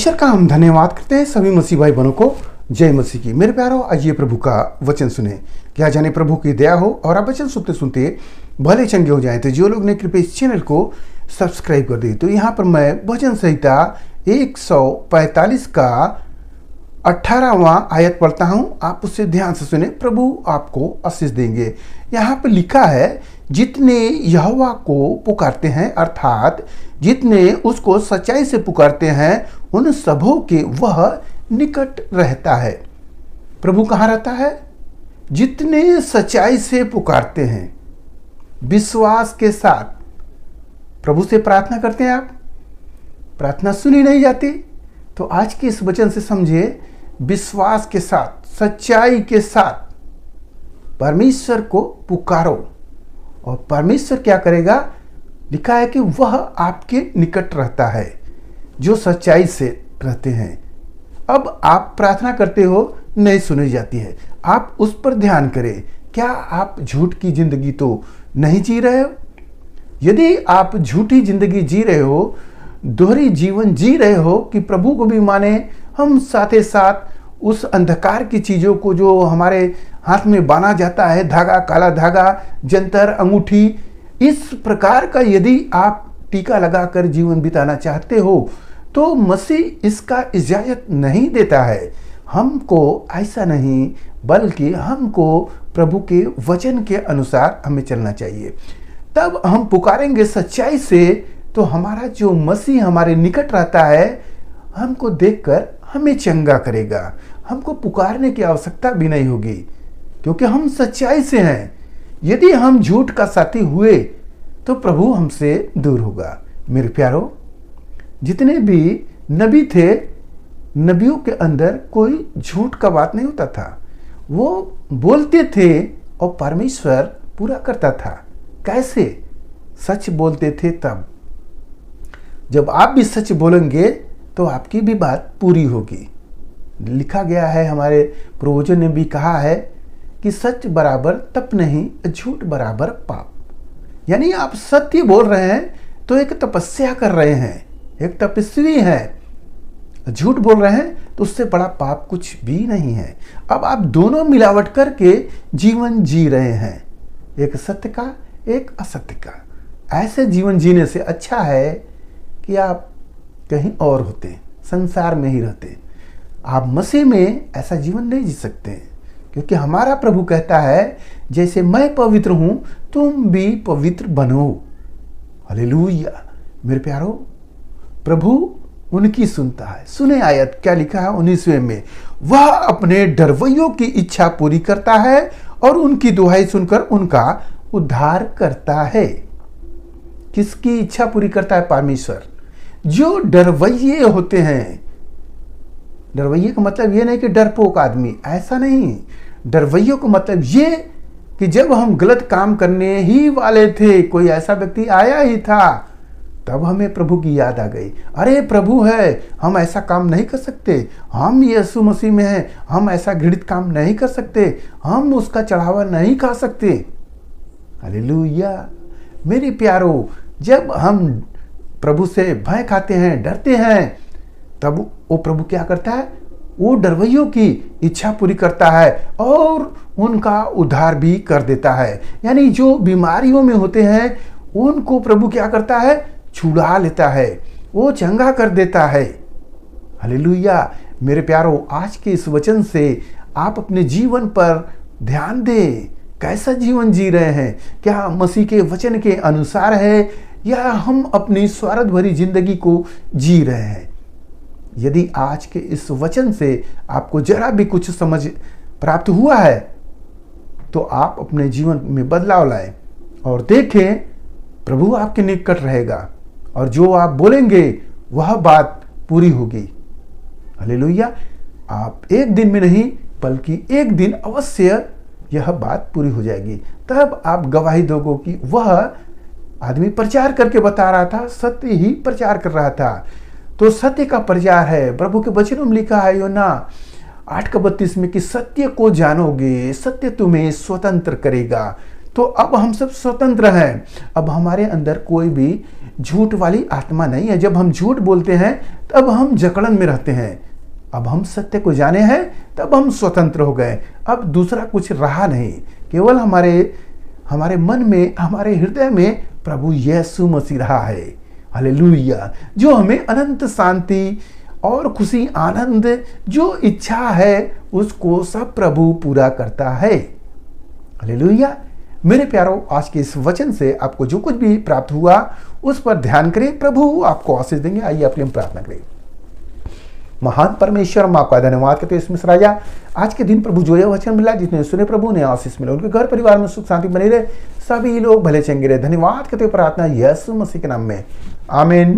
परमेश्वर का हम धन्यवाद करते हैं सभी मसीह भाई बहनों को। जय मसीह की। मेरे प्यारो, आज ये प्रभु का वचन सुने। क्या जाने प्रभु की दया हो और आप वचन सुनते सुनते भले चंगे हो जाए। तो जो लोग ने कृपया इस चैनल को सब्सक्राइब कर दी। तो यहाँ पर मैं भजन संहिता 145 का 18वां आयत पढ़ता हूँ। आप उससे ध्यान से सुने, प्रभु आपको आशीष देंगे। यहाँ पर लिखा है, जितने यहोवा को पुकारते हैं, अर्थात जितने उसको सच्चाई से पुकारते हैं, उन सबों के वह निकट रहता है। प्रभु कहाँ रहता है? जितने सच्चाई से पुकारते हैं, विश्वास के साथ प्रभु से प्रार्थना करते हैं। आप प्रार्थना सुनी नहीं जाती, तो आज के इस वचन से समझिए, विश्वास के साथ, सच्चाई के साथ परमेश्वर को पुकारो और परमेश्वर क्या करेगा? लिखा है कि वह आपके निकट रहता है जो सच्चाई से रहते हैं। अब आप प्रार्थना करते हो, नहीं सुनी जाती है, आप उस पर ध्यान करें। क्या आप झूठ की जिंदगी तो नहीं जी रहे हो? यदि आप झूठी जिंदगी जी रहे हो, दोहरी जीवन जी रहे हो कि प्रभु को भी माने, हम साथ ही साथ उस अंधकार की चीज़ों को जो हमारे हाथ में बांधा जाता है, धागा, काला धागा, जंतर, अंगूठी, इस प्रकार का यदि आप टीका लगाकर जीवन बिताना चाहते हो, तो मसीह इसका इजाज़त नहीं देता है। हमको ऐसा नहीं, बल्कि हमको प्रभु के वचन के अनुसार हमें चलना चाहिए। तब हम पुकारेंगे सच्चाई से, तो हमारा जो मसीह हमारे निकट रहता है, हमको देखकर हमें चंगा करेगा। हमको पुकारने की आवश्यकता भी नहीं होगी, क्योंकि हम सच्चाई से हैं। यदि हम झूठ का साथी हुए, तो प्रभु हमसे दूर होगा। मेरे प्यारो, जितने भी नबी थे, नबियों के अंदर कोई झूठ का बात नहीं होता था। वो बोलते थे और परमेश्वर पूरा करता था। कैसे? सच बोलते थे। तब जब आप भी सच बोलेंगे तो आपकी भी बात पूरी होगी। लिखा गया है, हमारे पूर्वजों ने भी कहा है कि सच बराबर तप नहीं, झूठ बराबर पाप। यानी आप सत्य बोल रहे हैं तो एक तपस्या कर रहे हैं, एक तपस्वी हैं। झूठ बोल रहे हैं तो उससे बड़ा पाप कुछ भी नहीं है। अब आप दोनों मिलावट करके जीवन जी रहे हैं, एक सत्य का, एक असत्य का। ऐसे जीवन जीने से अच्छा है कि आप कहीं और होते, संसार में ही रहते। आप मसीह में ऐसा जीवन नहीं जी सकते, क्योंकि हमारा प्रभु कहता है, जैसे मैं पवित्र हूं, तुम भी पवित्र बनो। हालेलुया। मेरे प्यारो, प्रभु उनकी सुनता है। सुने आयत क्या लिखा है 19वें में, वह अपने डरवैयों की इच्छा पूरी करता है और उनकी दुहाई सुनकर उनका उद्धार करता है। किसकी इच्छा पूरी करता है? परमेश्वर। जो डरवैये होते हैं, डरवैये का मतलब ये नहीं कि डरपोक आदमी, ऐसा नहीं। डरवैयों का मतलब ये कि जब हम गलत काम करने ही वाले थे, कोई ऐसा व्यक्ति आया ही था, तब हमें प्रभु की याद आ गई। अरे प्रभु है, हम ऐसा काम नहीं कर सकते, हम यीशु मसीह में हैं, हम ऐसा घृणित काम नहीं कर सकते, हम उसका चढ़ावा नहीं खा सकते। हालेलुया। मेरे प्यारो, जब हम प्रभु से भय खाते हैं, डरते हैं, तब वो प्रभु क्या करता है? वो डरवैयों की इच्छा पूरी करता है और उनका उद्धार भी कर देता है। यानी जो बीमारियों में होते हैं, उनको प्रभु क्या करता है? छुड़ा लेता है, वो चंगा कर देता है। हालेलुया। मेरे प्यारो, आज के इस वचन से आप अपने जीवन पर ध्यान दें। कैसा जीवन जी रहे हैं? क्या मसीह के वचन के अनुसार है, या हम अपनी स्वार्थ भरी जिंदगी को जी रहे हैं? यदि आज के इस वचन से आपको जरा भी कुछ समझ प्राप्त हुआ है, तो आप अपने जीवन में बदलाव लाएं और देखें, प्रभु आपके निकट रहेगा और जो आप बोलेंगे वह बात पूरी होगी। हालेलुया। आप एक दिन में नहीं, बल्कि एक दिन अवश्य यह बात पूरी हो जाएगी। तब आप गवाही दोगे कि वह आदमी प्रचार करके बता रहा था, सत्य ही प्रचार कर रहा था। तो सत्य का प्रचार है। प्रभु के वचनों में लिखा है योना 8:32 में कि सत्य को जानोगे, सत्य तुम्हें स्वतंत्र करेगा। तो अब हम सब स्वतंत्र हैं। अब हमारे अंदर कोई भी झूठ वाली आत्मा नहीं है। जब हम झूठ बोलते हैं तब हम जकड़न में रहते हैं। अब हम सत्य को जाने हैं, तब हम स्वतंत्र हो गए। अब दूसरा कुछ रहा नहीं, केवल हमारे मन में, हमारे हृदय में प्रभु यीशु मसीह रहा है। हालेलुया। जो हमें अनंत शांति और खुशी, आनंद, जो इच्छा है उसको सब प्रभु पूरा करता है। हालेलुया। मेरे प्यारों, आज के इस वचन से आपको जो कुछ भी प्राप्त हुआ उस पर ध्यान करें। प्रभु आपको आशीष देंगे। आइए अपने हम प्रार्थना करें। महान परमेश्वर, हम आपका धन्यवाद करते हैं इसमें राजा, आज के दिन प्रभु जो यह वचन मिला, जितने सुने प्रभु ने आशीष मिला, उनके घर परिवार में सुख शांति बनी रहे, सभी लोग भले चंगे रहे। धन्यवाद करते प्रार्थना यीशु मसीह के नाम में, आमीन।